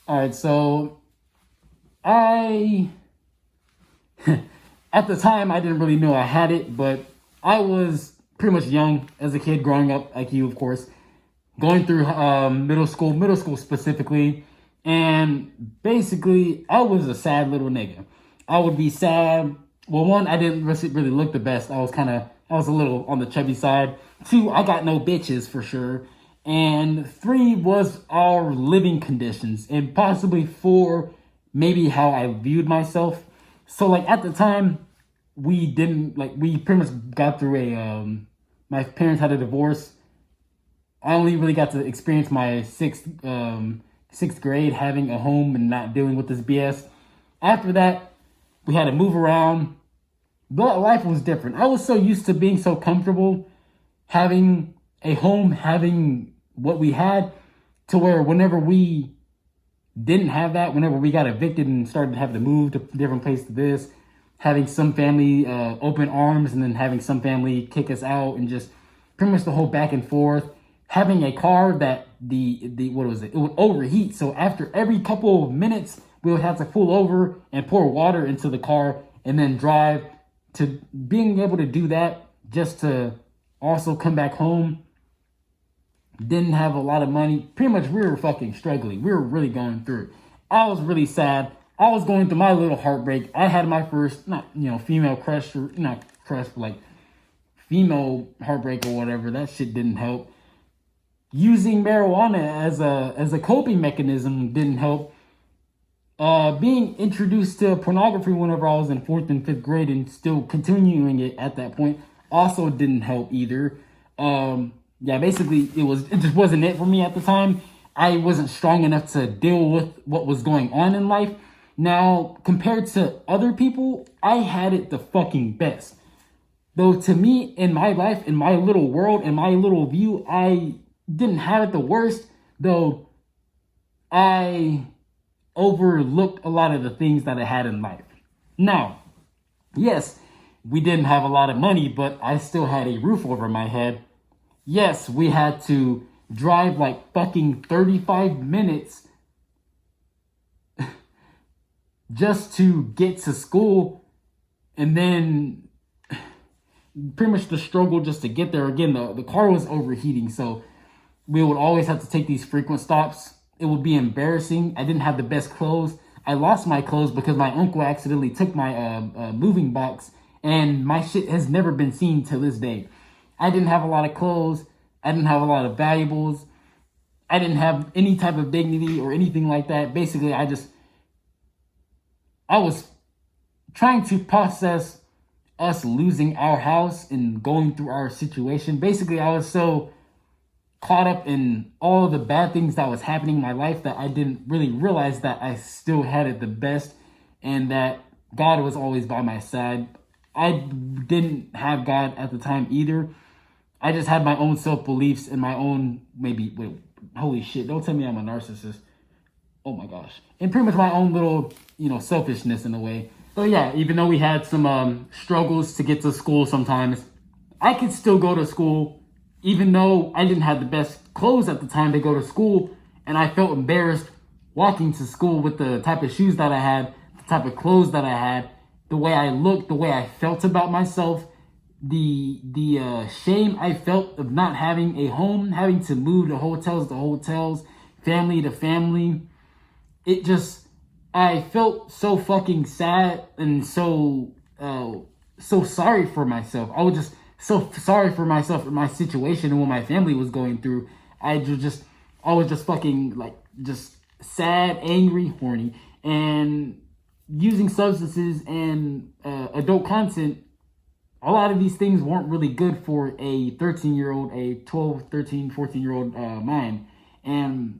All right, so I at the time I didn't really know I had it, but I was pretty much young as a kid growing up, like you, of course, going through middle school specifically, and basically I was a sad little nigga. I would be sad. Well, one, I didn't really look the best. I was a little on the chubby side. Two, I got no bitches for sure. And three was our living conditions. And possibly four, maybe how I viewed myself. So like at the time, we pretty much got through my parents had a divorce. I only really got to experience my sixth grade having a home and not dealing with this BS. After that, we had to move around. But life was different. I was so used to being so comfortable having a home, having what we had, to where whenever we didn't have that, whenever we got evicted and started having to move to a different place to this, having some family open arms and then having some family kick us out, and just pretty much the whole back and forth, having a car that the what was it? It would overheat. So after every couple of minutes, we would have to pull over and pour water into the car and then drive. To being able to do that, just to also come back home, didn't have a lot of money. Pretty much we were fucking struggling. We were really going through it. I was really sad. I was going through my little heartbreak. I had my first, not, female crush, or not crush, but like female heartbreak or whatever. That shit didn't help. Using marijuana as a coping mechanism didn't help. Being introduced to pornography whenever I was in 4th and 5th grade and still continuing it at that point also didn't help either. Basically it just wasn't it for me at the time. I wasn't strong enough to deal with what was going on in life. Now, compared to other people, I had it the fucking best. Though to me, in my life, in my little world, in my little view, I didn't have it the worst, though I overlooked a lot of the things that I had in life. Now, yes, we didn't have a lot of money, but I still had a roof over my head. Yes, we had to drive like fucking 35 minutes just to get to school, and then pretty much the struggle just to get there. Again, the car was overheating, so we would always have to take these frequent stops. It would be embarrassing. I didn't have the best clothes. I lost my clothes because my uncle accidentally took my moving box, and my shit has never been seen to this day. I didn't have a lot of clothes. I didn't have a lot of valuables. I didn't have any type of dignity or anything like that. Basically, I was trying to process us losing our house and going through our situation. Basically, I was so caught up in all the bad things that was happening in my life that I didn't really realize that I still had it the best and that God was always by my side. I didn't have God at the time either. I just had my own self-beliefs and my own, holy shit, don't tell me I'm a narcissist. Oh my gosh. And pretty much my own little, selfishness in a way. So yeah, even though we had some struggles to get to school sometimes, I could still go to school. Even though I didn't have the best clothes at the time to go to school, and I felt embarrassed walking to school with the type of shoes that I had, the type of clothes that I had, the way I looked, the way I felt about myself, the shame I felt of not having a home, having to move to hotels, family to family. I felt so fucking sad and so sorry for myself. I was just so sorry for myself and my situation and what my family was going through. I was just fucking just sad, angry, horny, and using substances and adult content. A lot of these things weren't really good for a 13-year-old, a 12, 13, 14-year-old mind. And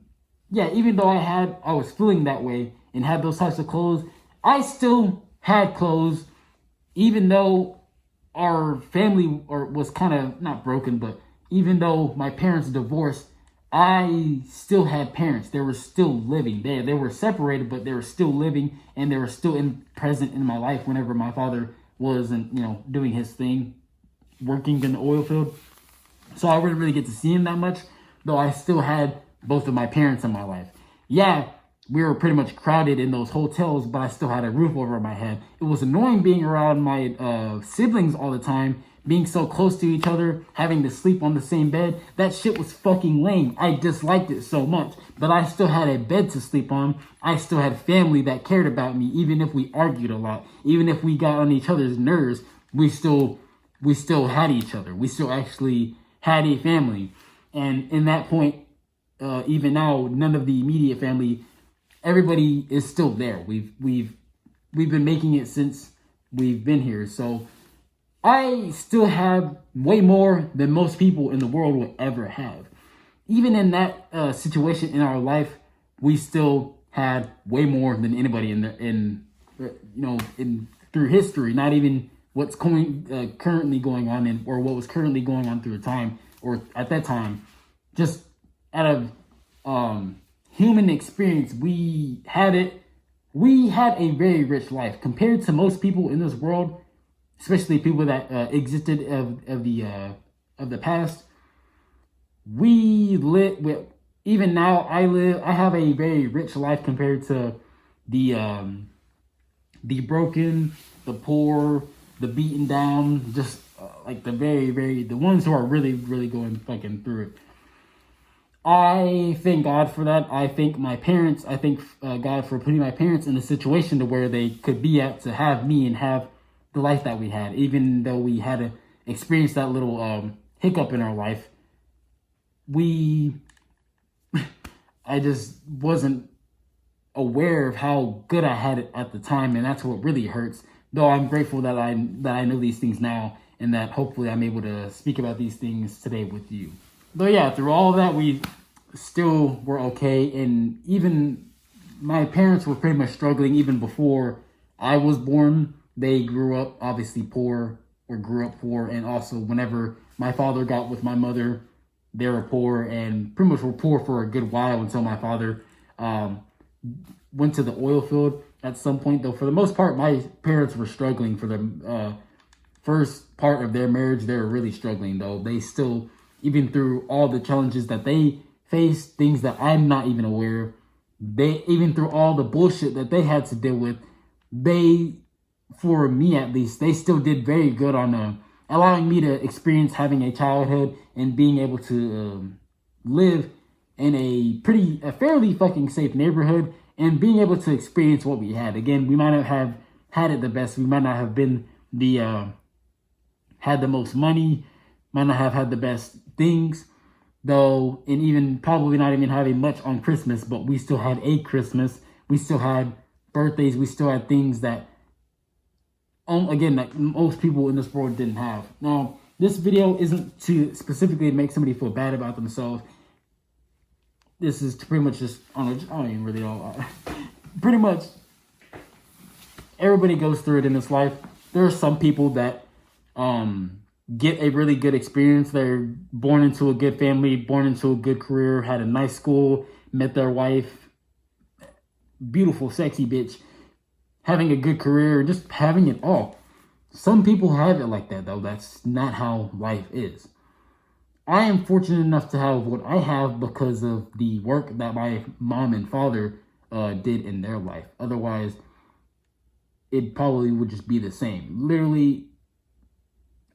yeah, even though I was feeling that way and had those types of clothes, I still had clothes, even though our family was kind of not broken, but even though my parents divorced, I still had parents. They were still living. They were separated, but they were still living, and they were still present in my life whenever my father wasn't, doing his thing, working in the oil field. So I wouldn't really get to see him that much, though I still had both of my parents in my life. Yeah, we were pretty much crowded in those hotels, but I still had a roof over my head. It was annoying being around my siblings all the time, being so close to each other, having to sleep on the same bed. That shit was fucking lame. I disliked it so much, but I still had a bed to sleep on. I still had family that cared about me, even if we argued a lot, even if we got on each other's nerves, we still had each other. We still actually had a family. And in that point, even now, none of the immediate family, everybody is still there. We've been making it since we've been here. So I still have way more than most people in the world will ever have. Even in that situation in our life, we still had way more than anybody through history. Not even what's currently going on or what was currently going on through the time or at that time. Just out of human experience, we had a very rich life compared to most people in this world, especially people that existed of the past. We live with, even now I have a very rich life compared to the broken, the poor, the beaten down, just like the ones who are really going fucking through it. I thank God for that. I thank my parents. I thank God for putting my parents in a situation to where they could be at to have me and have the life that we had, even though we had to experience that little hiccup in our life. I just wasn't aware of how good I had it at the time, and that's what really hurts. Though I'm grateful that I know these things now, and that hopefully I'm able to speak about these things today with you. Though yeah, through all of that, we still were okay, and even my parents were pretty much struggling even before I was born. They grew up obviously poor, or grew up poor, and also whenever my father got with my mother, they were poor, and pretty much were poor for a good while until my father went to the oil field at some point. Though for the most part, my parents were struggling for the first part of their marriage. They were really struggling, though. They still, even through all the challenges that they faced, things that I'm not even aware of, even through all the bullshit that they had to deal with, for me at least, they still did very good on allowing me to experience having a childhood and being able to live in a fairly fucking safe neighborhood and being able to experience what we had. Again, we might not have had it the best. We might not have been had the most money, might not have had the best things, though, and even probably not even having much on Christmas, but we still had a Christmas. We still had birthdays. We still had things that, again, that most people in this world didn't have. Now, this video isn't to specifically make somebody feel bad about themselves. This is to pretty much just, I don't even really know. Pretty much, everybody goes through it in this life. There are some people that get a really good experience. They're born into a good family, born into a good career, had a nice school, met their wife, beautiful, sexy bitch, having a good career, just having it all. Some people have it like that, though. That's not how life is. I am fortunate enough to have what I have because of the work that my mom and father did in their life. Otherwise, it probably would just be the same. Literally,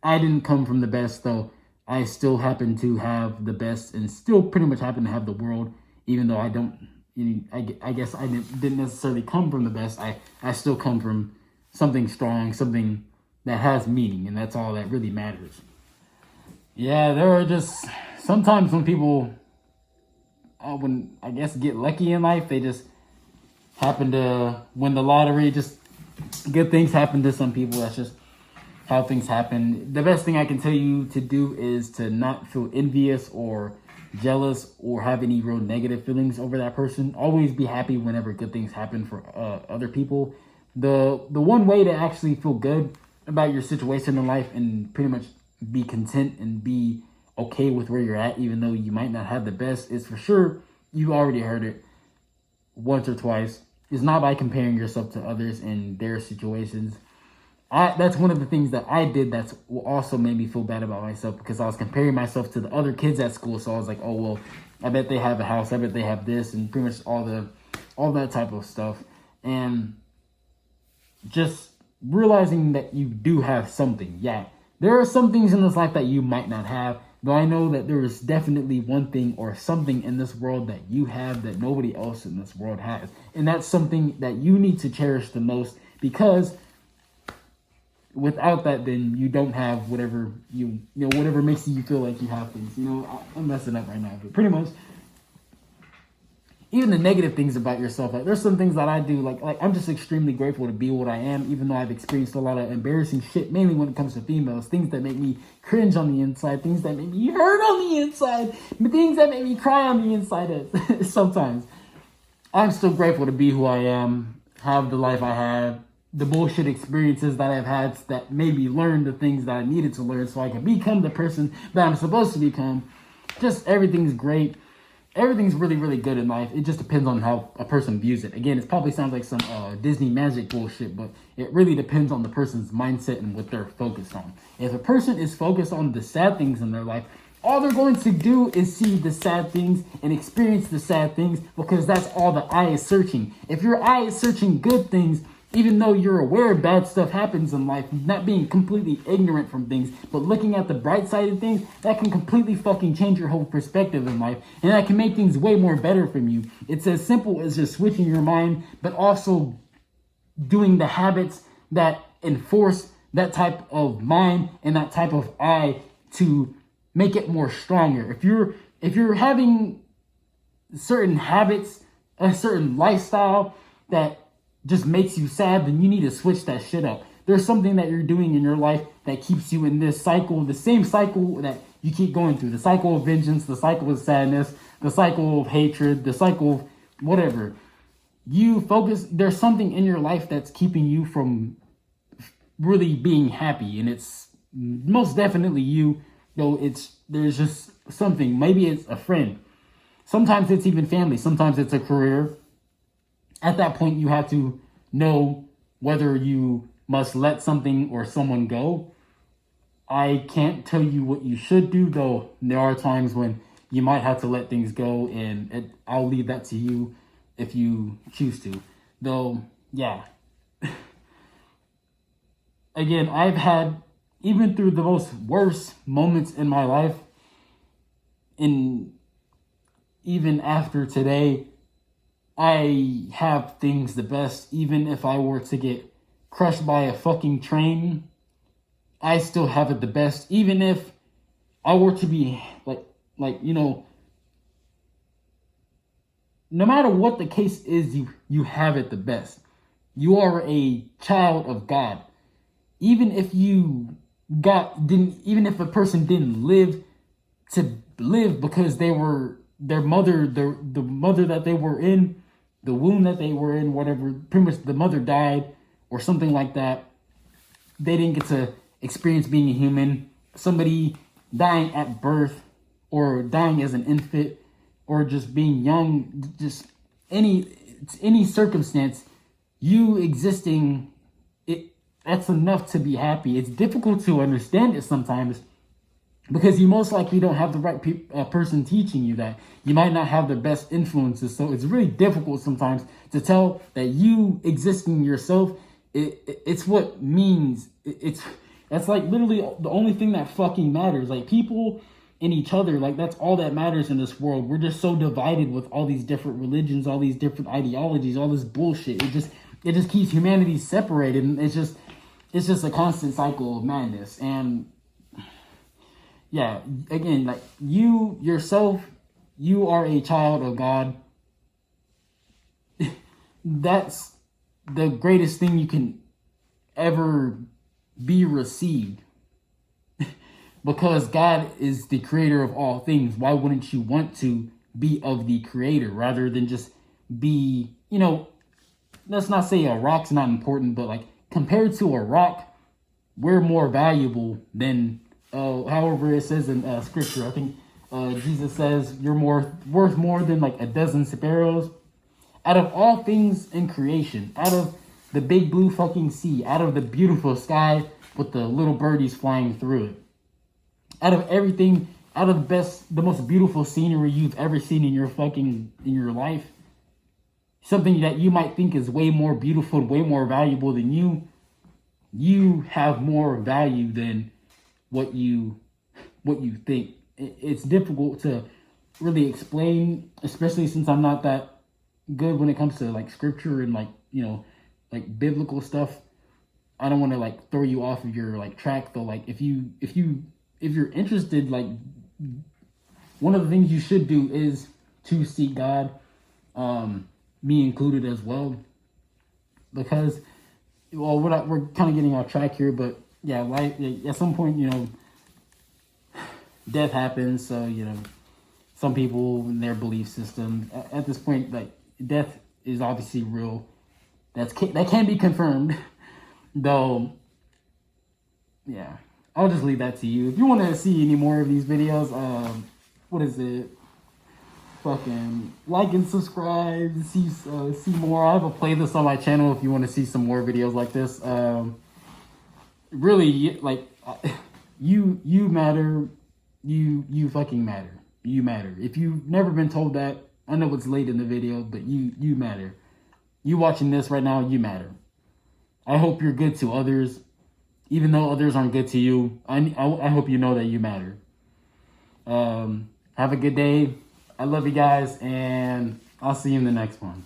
I didn't come from the best, though. I still happen to have the best and still pretty much happen to have the world, even though I don't, I guess I didn't necessarily come from the best. I still come from something strong, something that has meaning, and that's all that really matters. Yeah, there are just sometimes when people, when I guess get lucky in life, they just happen to win the lottery. Just good things happen to some people. That's just how things happen. The best thing I can tell you to do is to not feel envious or jealous or have any real negative feelings over that person. Always be happy whenever good things happen for other people. The one way to actually feel good about your situation in life and pretty much be content and be okay with where you're at, even though you might not have the best, is for sure, you already heard it once or twice, is not by comparing yourself to others and their situations. That's one of the things that I did that's also made me feel bad about myself, because I was comparing myself to the other kids at school. So I was like, oh, well, I bet they have a house. I bet they have this, and pretty much all all that type of stuff. And just realizing that you do have something. Yeah, there are some things in this life that you might not have, though I know that there is definitely one thing or something in this world that you have that nobody else in this world has. And that's something that you need to cherish the most, because without that, then you don't have whatever whatever makes you feel like you have things. I'm messing up right now, but pretty much, even the negative things about yourself, like there's some things that I do, like I'm just extremely grateful to be what I am, even though I've experienced a lot of embarrassing shit, mainly when it comes to females, things that make me cringe on the inside, things that make me hurt on the inside, things that make me cry on the inside sometimes. I'm still grateful to be who I am, have the life I have, the bullshit experiences that I've had that made me learn the things that I needed to learn so I can become the person that I'm supposed to become. Just everything's great. Everything's really, really good in life. It just depends on how a person views it. Again, it probably sounds like some Disney magic bullshit, but it really depends on the person's mindset and what they're focused on. If a person is focused on the sad things in their life, all they're going to do is see the sad things and experience the sad things, because that's all the eye is searching. If your eye is searching good things, even though you're aware bad stuff happens in life, not being completely ignorant from things, but looking at the bright side of things, that can completely fucking change your whole perspective in life. And that can make things way more better from you. It's as simple as just switching your mind, but also doing the habits that enforce that type of mind and that type of eye to make it more stronger. If you're having certain habits, a certain lifestyle that just makes you sad, then you need to switch that shit up. There's something that you're doing in your life that keeps you in this cycle, the same cycle that you keep going through, the cycle of vengeance, the cycle of sadness, the cycle of hatred, the cycle of whatever. There's something in your life that's keeping you from really being happy, and it's most definitely you. Though there's just something. Maybe it's a friend. Sometimes it's even family. Sometimes it's a career. At that point, you have to know whether you must let something or someone go. I can't tell you what you should do, though there are times when you might have to let things go, and I'll leave that to you if you choose to. Though, yeah. Again, I've had, even through the most worst moments in my life, and even after today, I have things the best. Even if I were to get crushed by a fucking train, I still have it the best. Even if I were to be no matter what the case is, you have it the best. You are a child of God. Even if even if a person didn't live to live because they were the mother that they were in, the womb that they were in, whatever, pretty much the mother died or something like that. They didn't get to experience being a human. Somebody dying at birth, or dying as an infant, or just being young, just any circumstance, you existing, that's enough to be happy. It's difficult to understand it sometimes, because you most likely don't have the right person teaching you that. You might not have the best influences. So it's really difficult sometimes to tell that you existing yourself, it's what means. That's like literally the only thing that fucking matters. Like people and each other, like that's all that matters in this world. We're just so divided with all these different religions, all these different ideologies, all this bullshit. It just keeps humanity separated, and it's just a constant cycle of madness. And yeah, again, like you yourself, you are a child of God. That's the greatest thing you can ever be received. Because God is the creator of all things. Why wouldn't you want to be of the creator rather than just be, let's not say a rock's not important, but like compared to a rock, we're more valuable than however it says in scripture. I think Jesus says you're worth more than like a dozen sparrows. Out of all things in creation, out of the big blue fucking sea, out of the beautiful sky with the little birdies flying through it, out of everything, out of the most beautiful scenery you've ever seen in your life, something that you might think is way more beautiful, way more valuable than you have more value than what you think. It's difficult to really explain, especially since I'm not that good when it comes to like scripture and like, you know, like biblical stuff. I don't want to like throw you off of your like track though. Like if you're interested, like one of the things you should do is to seek God, me included as well, because well we're kind of getting off track here, but yeah, like at some point, you know, death happens. So, you know, some people in their belief system at this point, like death is obviously real. That can be confirmed, though. Yeah, I'll just leave that to you. If you want to see any more of these videos, what is it? Fucking like and subscribe. See more. I have a playlist on my channel if you want to see some more videos like this. Really, like you matter. You fucking matter. You matter. If you've never been told that, I know it's late in the video, but you matter. You watching this right now, you matter. I hope you're good to others, even though others aren't good to you. I hope you know that you matter. Have a good day. I love you guys, and I'll see you in the next one.